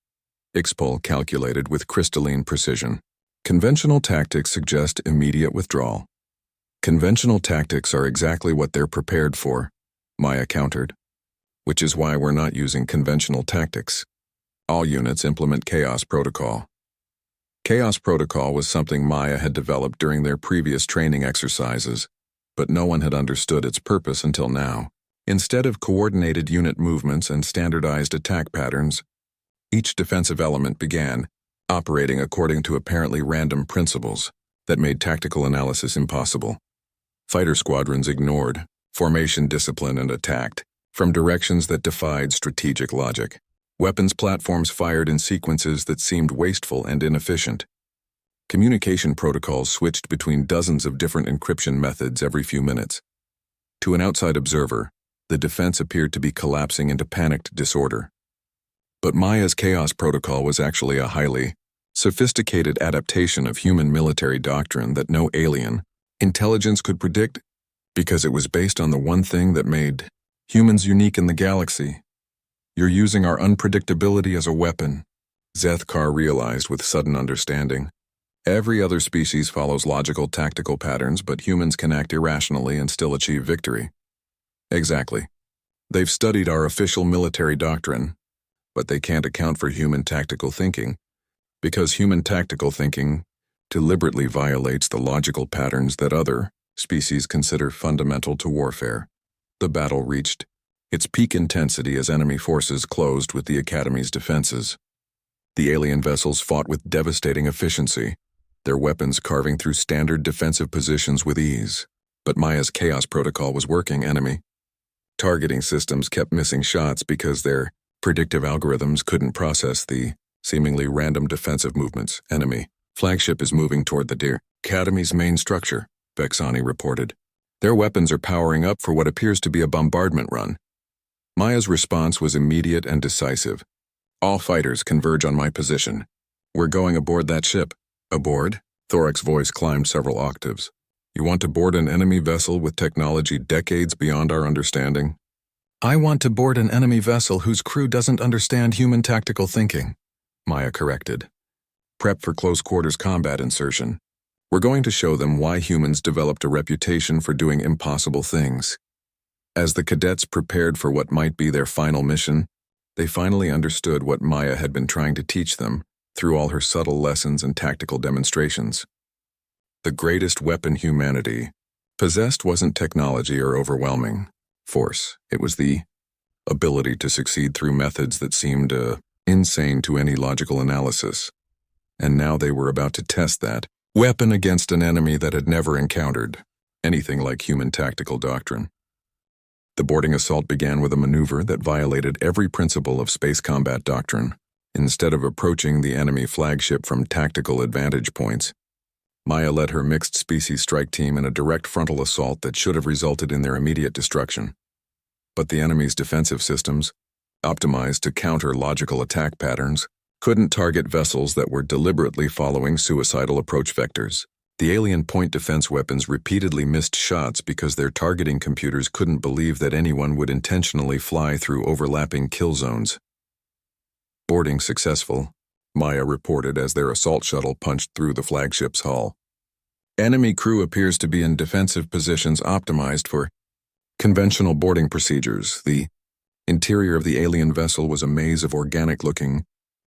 Ixpol calculated with crystalline precision. Conventional tactics suggest immediate withdrawal. Conventional tactics are exactly what they're prepared for, Maya countered. Which is why we're not using conventional tactics. All units implement Chaos Protocol. Chaos Protocol was something Maya had developed during their previous training exercises, but no one had understood its purpose until now. Instead of coordinated unit movements and standardized attack patterns, each defensive element began operating according to apparently random principles that made tactical analysis impossible. Fighter squadrons ignored formation discipline and attacked from directions that defied strategic logic. Weapons platforms fired in sequences that seemed wasteful and inefficient. Communication protocols switched between dozens of different encryption methods every few minutes. To an outside observer, the defense appeared to be collapsing into panicked disorder. But Maya's Chaos Protocol was actually a highly sophisticated adaptation of human military doctrine that no alien intelligence could predict, because it was based on the one thing that made humans unique in the galaxy. You're using our unpredictability as a weapon, Zethkar realized with sudden understanding. Every other species follows logical tactical patterns, but humans can act irrationally and still achieve victory. Exactly. They've studied our official military doctrine, but they can't account for human tactical thinking, because human tactical thinking deliberately violates the logical patterns that other species consider fundamental to warfare. The battle reached its peak intensity as enemy forces closed with the Academy's defenses. The alien vessels fought with devastating efficiency, their weapons carving through standard defensive positions with ease. But Maya's chaos protocol was working. Enemy targeting systems kept missing shots because their predictive algorithms couldn't process the seemingly random defensive movements. Enemy flagship is moving toward the Academy's main structure, Vexani reported. Their weapons are powering up for what appears to be a bombardment run. Maya's response was immediate and decisive. All fighters converge on my position. We're going aboard that ship. Aboard? Thoric's voice climbed several octaves. You want to board an enemy vessel with technology decades beyond our understanding? I want to board an enemy vessel whose crew doesn't understand human tactical thinking, Maya corrected. Prep for close-quarters combat insertion. We're going to show them why humans developed a reputation for doing impossible things. As the cadets prepared for what might be their final mission, they finally understood what Maya had been trying to teach them through all her subtle lessons and tactical demonstrations. The greatest weapon humanity possessed wasn't technology or overwhelming force. It was the ability to succeed through methods that seemed insane to any logical analysis. And now they were about to test that weapon against an enemy that had never encountered anything like human tactical doctrine. The boarding assault began with a maneuver that violated every principle of space combat doctrine. Instead of approaching the enemy flagship from tactical advantage points, Maya led her mixed-species strike team in a direct frontal assault that should have resulted in their immediate destruction. But the enemy's defensive systems, optimized to counter logical attack patterns, couldn't target vessels that were deliberately following suicidal approach vectors. The alien point defense weapons repeatedly missed shots because their targeting computers couldn't believe that anyone would intentionally fly through overlapping kill zones. Boarding successful, Maya reported as their assault shuttle punched through the flagship's hull. Enemy crew appears to be in defensive positions optimized for conventional boarding procedures. The interior of the alien vessel was a maze of organic-looking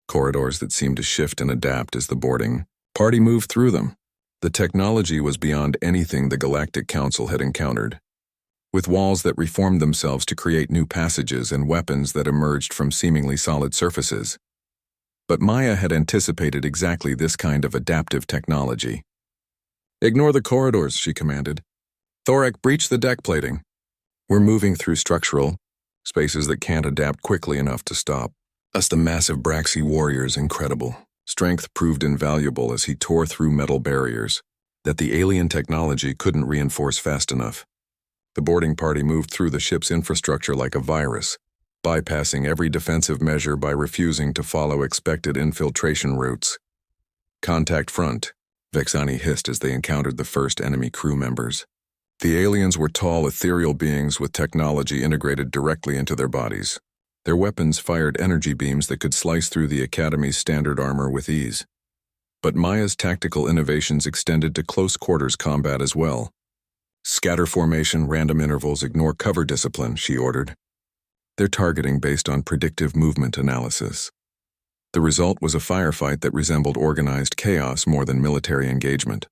corridors that seemed to shift and adapt as the boarding party moved through them. The technology was beyond anything the Galactic Council had encountered, with walls that reformed themselves to create new passages and weapons that emerged from seemingly solid surfaces. But Maya had anticipated exactly this kind of adaptive technology. Ignore the corridors, she commanded. Thoric, breach the deck plating. We're moving through structural spaces that can't adapt quickly enough to stop us. The massive Braxi warrior's incredible strength proved invaluable as he tore through metal barriers that the alien technology couldn't reinforce fast enough. The boarding party moved through the ship's infrastructure like a virus, bypassing every defensive measure by refusing to follow expected infiltration routes. Contact front, Vexani hissed as they encountered the first enemy crew members. The aliens were tall, ethereal beings with technology integrated directly into their bodies. Their weapons fired energy beams that could slice through the Academy's standard armor with ease. But Maya's tactical innovations extended to close-quarters combat as well. Scatter formation, random intervals, ignore cover discipline, she ordered. Their targeting based on predictive movement analysis. The result was a firefight that resembled organized chaos more than military engagement.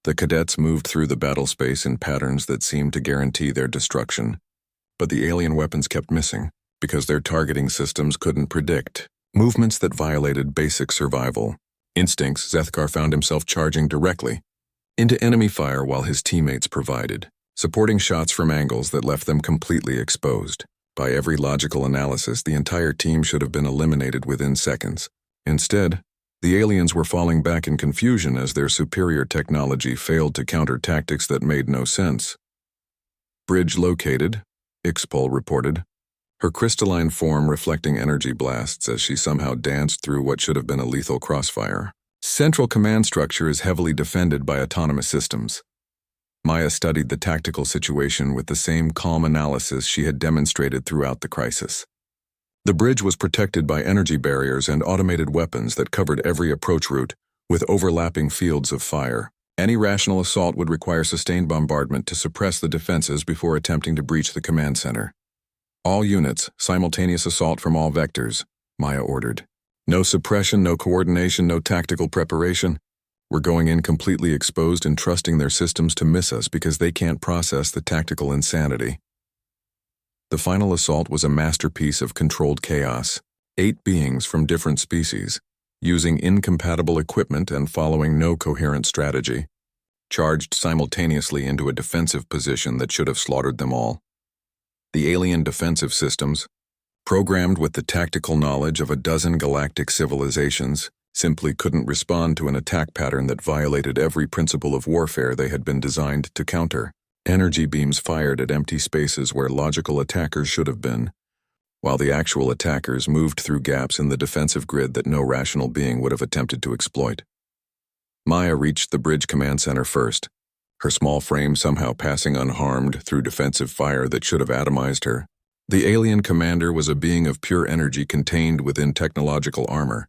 The cadets moved through the battle space in patterns that seemed to guarantee their destruction, but the alien weapons kept missing because their targeting systems couldn't predict movements that violated basic survival instincts. Zethkar found himself charging directly into enemy fire while his teammates provided supporting shots from angles that left them completely exposed. By every logical analysis, the entire team should have been eliminated within seconds. Instead, the aliens were falling back in confusion as their superior technology failed to counter tactics that made no sense. Bridge located, Ixpol reported, her crystalline form reflecting energy blasts as she somehow danced through what should have been a lethal crossfire. Central command structure is heavily defended by autonomous systems. Maya studied the tactical situation with the same calm analysis she had demonstrated throughout the crisis. The bridge was protected by energy barriers and automated weapons that covered every approach route, with overlapping fields of fire. Any rational assault would require sustained bombardment to suppress the defenses before attempting to breach the command center. All units, simultaneous assault from all vectors, Maya ordered. No suppression, no coordination, no tactical preparation. We're going in completely exposed and trusting their systems to miss us because they can't process the tactical insanity. The final assault was a masterpiece of controlled chaos. 8 beings from different species, using incompatible equipment and following no coherent strategy, charged simultaneously into a defensive position that should have slaughtered them all. The alien defensive systems, programmed with the tactical knowledge of a dozen galactic civilizations, simply couldn't respond to an attack pattern that violated every principle of warfare they had been designed to counter. Energy beams fired at empty spaces where logical attackers should have been, while the actual attackers moved through gaps in the defensive grid that no rational being would have attempted to exploit. Maya reached the bridge command center first, her small frame somehow passing unharmed through defensive fire that should have atomized her. The alien commander was a being of pure energy contained within technological armor,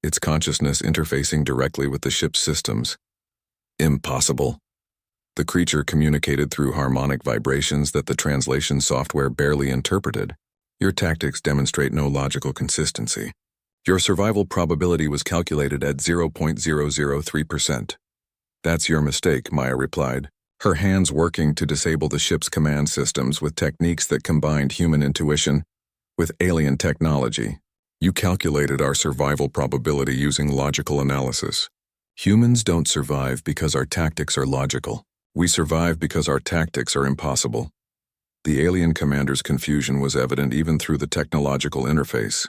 its consciousness interfacing directly with the ship's systems. Impossible. The creature communicated through harmonic vibrations that the translation software barely interpreted. Your tactics demonstrate no logical consistency. Your survival probability was calculated at 0.003%. That's your mistake, Maya replied, her hands working to disable the ship's command systems with techniques that combined human intuition with alien technology. You calculated our survival probability using logical analysis. Humans don't survive because our tactics are logical. We survive because our tactics are impossible. The alien commander's confusion was evident even through the technological interface.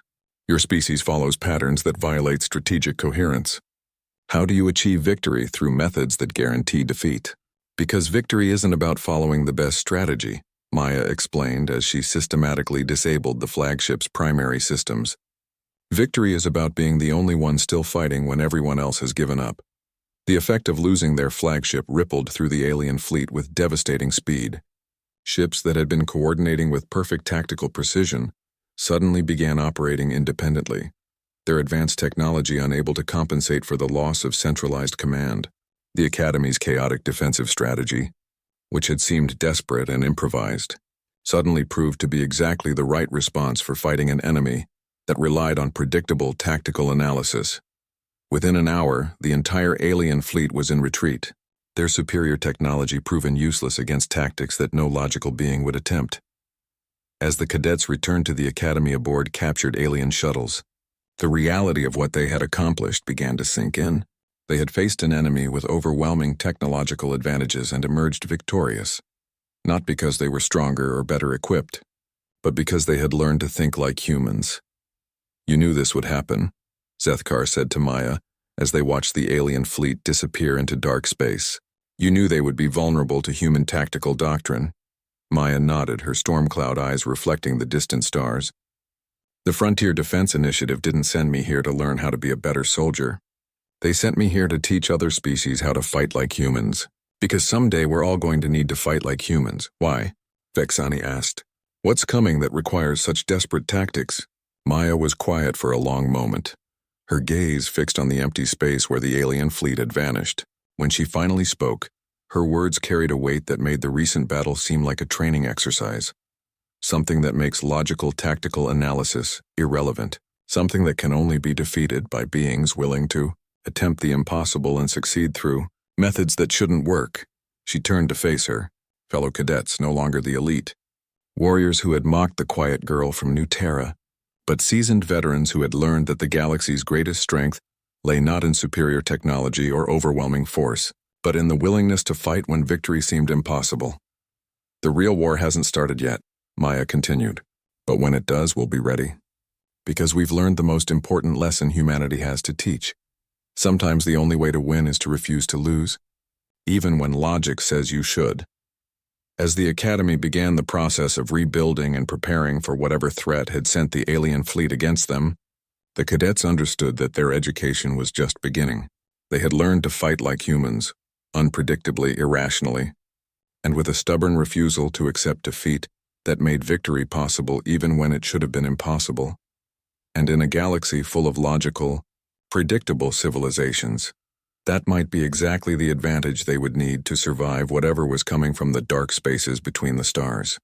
Your species follows patterns that violate strategic coherence. How do you achieve victory through methods that guarantee defeat? Because victory isn't about following the best strategy, Maya explained as she systematically disabled the flagship's primary systems. Victory is about being the only one still fighting when everyone else has given up. The effect of losing their flagship rippled through the alien fleet with devastating speed. Ships that had been coordinating with perfect tactical precision suddenly began operating independently, their advanced technology unable to compensate for the loss of centralized command. The Academy's chaotic defensive strategy, which had seemed desperate and improvised, suddenly proved to be exactly the right response for fighting an enemy that relied on predictable tactical analysis. Within an hour, the entire alien fleet was in retreat, their superior technology proven useless against tactics that no logical being would attempt. As the cadets returned to the Academy aboard captured alien shuttles, the reality of what they had accomplished began to sink in. They had faced an enemy with overwhelming technological advantages and emerged victorious, not because they were stronger or better equipped, but because they had learned to think like humans. You knew this would happen, Zethkar said to Maya as they watched the alien fleet disappear into dark space. You knew they would be vulnerable to human tactical doctrine. Maya nodded, her storm cloud eyes reflecting the distant stars. The Frontier Defense Initiative didn't send me here to learn how to be a better soldier. They sent me here to teach other species how to fight like humans. Because someday we're all going to need to fight like humans. Why? Vexani asked. What's coming that requires such desperate tactics? Maya was quiet for a long moment, her gaze fixed on the empty space where the alien fleet had vanished. When she finally spoke, her words carried a weight that made the recent battle seem like a training exercise. Something that makes logical tactical analysis irrelevant. Something that can only be defeated by beings willing to attempt the impossible and succeed through methods that shouldn't work. She turned to face her, fellow cadets, no longer the elite. Warriors who had mocked the quiet girl from New Terra, but seasoned veterans who had learned that the galaxy's greatest strength lay not in superior technology or overwhelming force, but in the willingness to fight when victory seemed impossible. The real war hasn't started yet, Maya continued, but when it does, we'll be ready. Because we've learned the most important lesson humanity has to teach. Sometimes the only way to win is to refuse to lose, even when logic says you should. As the Academy began the process of rebuilding and preparing for whatever threat had sent the alien fleet against them, the cadets understood that their education was just beginning. They had learned to fight like humans, unpredictably, irrationally, and with a stubborn refusal to accept defeat that made victory possible even when it should have been impossible. And in a galaxy full of logical, Predictable civilizations. That might be exactly the advantage they would need to survive whatever was coming from the dark spaces between the stars.